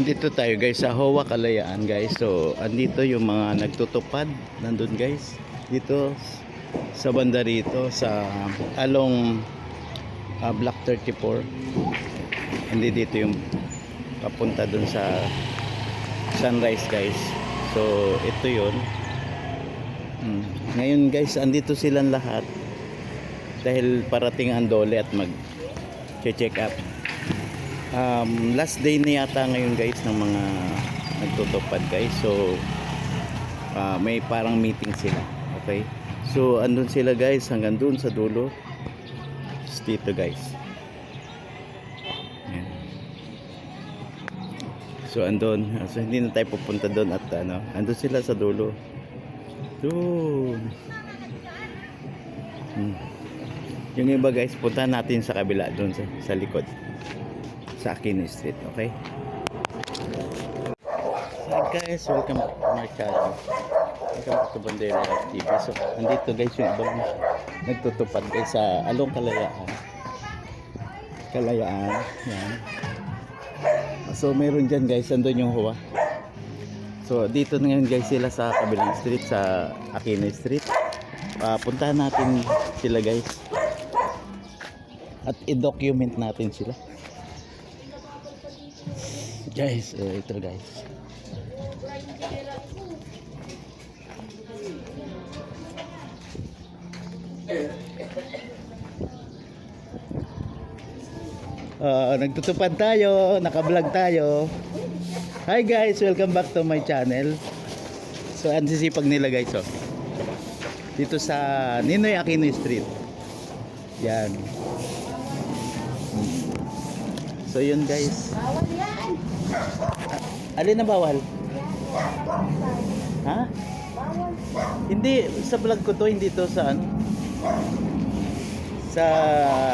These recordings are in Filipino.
Andito tayo guys sa Hawa Kalayaan guys. So andito yung mga nagtutupad nandun guys. Dito sa banda rito sa along Block 34. Andito yung papunta dun sa Sunrise guys. So ito yun. Ngayon guys andito silang lahat dahil parating ang dole at mag check up. Last day na yata ngayon guys ng mga nagtutupad guys. So may parang meeting sila. Okay, so andun sila guys hanggang dun sa dulo dito guys. Ayan. So andun, so hindi na tayo pupunta doon at andun sila sa dulo doon. Yung iba guys punta natin sa kabila doon sa likod sa Aquino Street. Okay, so guys, welcome to my channel. Welcome to Bandera TV. So andito guys yung ibang nagtutupad guys sa along Kalayaan. Yan. So meron dyan guys, andun yung Hawa. So dito na ngayon guys sila sa kabilang street, sa Aquino Street. Puntahan natin sila guys at i-document natin sila guys. Ito guys, nagtutupad tayo, naka-vlog tayo. Hi guys, welcome back to my channel. So ang sisipag nila guys dito sa Ninoy Aquino Street. Yan. So yun guys. Bawal yan. Alin na bawal? Ha? Bawal. Hindi, sa vlog ko to, hindi to sa ano.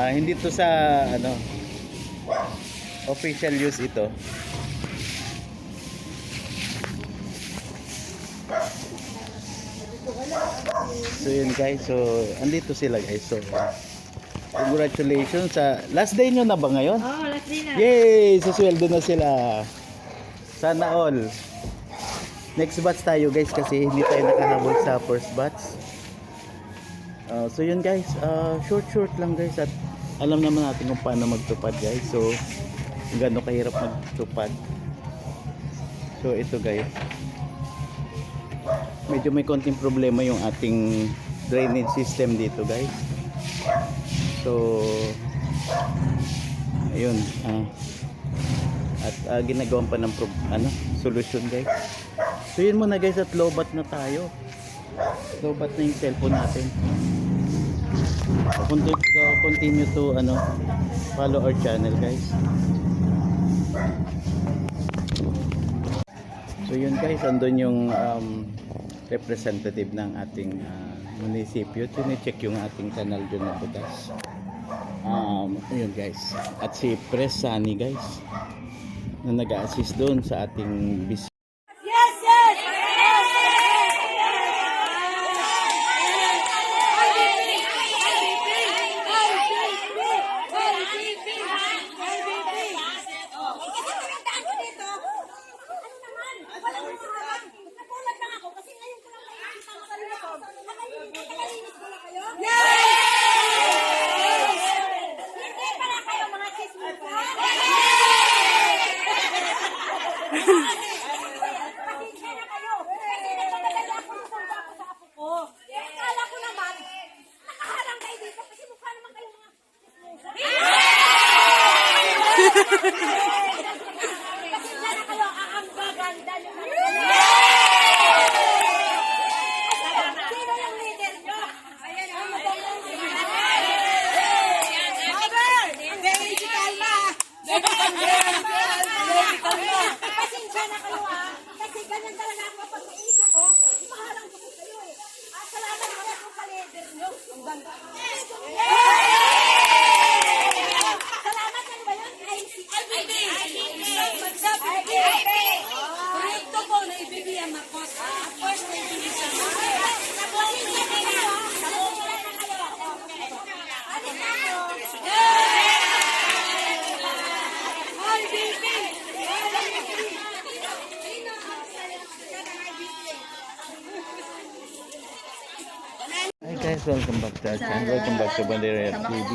Hindi to sa official use ito. So yun guys, so andito sila guys. So congratulations sa last day nyo na ba ngayon? Oh, last day na. Yay! Susweldo na sila. Sana all. Next batch tayo guys kasi hindi tayo nakahabol sa first batch. So yun guys, short lang guys at alam naman natin kung paano magtupad guys. So kung gaano kahirap magtupad. So ito guys, medyo may konting problema yung ating drainage system dito guys. So ayun, at ginagawan pa ng solusyon guys. So yun muna guys, at lobat na tayo. Lobat na yung cellphone natin. Continue to follow our channel guys. So yun guys, andun yung representative ng ating munisipyo. Tine-check yung ating kanal dyan na butas. Ayun guys, at si Pres Sunny guys na nag-a-assist doon sa ating bisita. Pasensya na kayo kasi ganyan talaga ako pag naiisa ko, maharang ko kayo salamat mga kong ka-leader nyo. Ang ganda. Salamat, ano ba yun? ICP. welcome back to our channel. Welcome back to Bandera TV.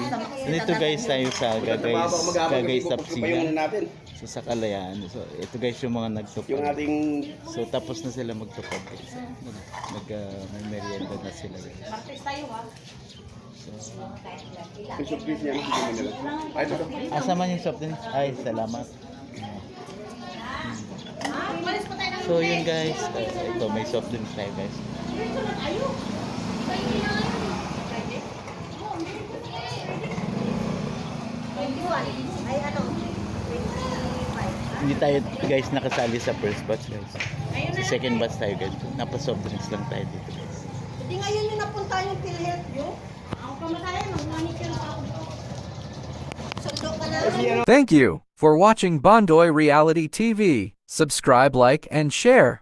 Nandito guys tayo sa Gagays Tapsigan. So sa Kalayaan. So ito guys yung mga nagtupad. Yung ating So tapos na sila magtupad guys. May merienda na sila guys. yung surprise niya, hindi mo nila. Ay, ito. Asama yung soft drinks? Ay, salamat. So yun guys, ito may soft drinks tayo guys. Hindi tayo guys nakasali sa first batch guys. Sa second batch tayo guys. Napag-soft drinks lang tayo dito guys. Hindi ngayon yung napunta yung PhilHealth nyo. Ako pa mataya, mag-manicure pa ako. Sundo ka na. Thank you for watching Bondoy Reality TV. Subscribe, like, and share.